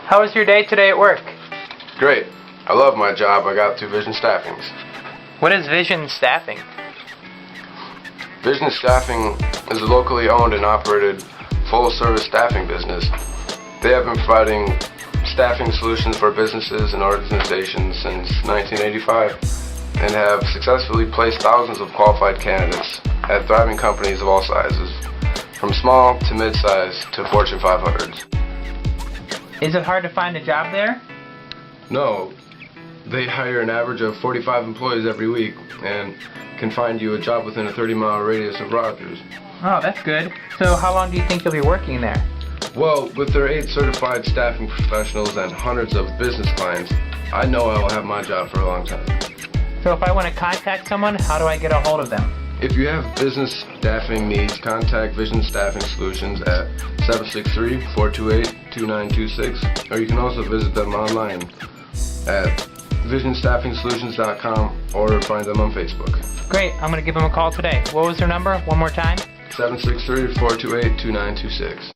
How was your day today at work? Great. I love my job I got through Vision Staffing. What is Vision Staffing? Vision Staffing is a locally owned and operated full-service staffing business. They have been providing staffing solutions for businesses and organizations since 1985 and have successfully placed thousands of qualified candidates at thriving companies of all sizes, from small to mid-size to Fortune 500s. Is it hard to find a job there? No, they hire an average of 45 employees every week and can find you a job within a 30-mile radius of Rogers. Oh, that's good. So how long do you think you'll be working there? Well, with their 8 certified staffing professionals and hundreds of business clients, I know I will have my job for a long time. So if I want to contact someone, how do I get a hold of them? If you have business staffing needs, contact Vision Staffing Solutions at 763-428-2926, or you can also visit them online at visionstaffingsolutions.com or find them on Facebook. Great, I'm going to give them a call today. What was their number? One more time? 763-428-2926.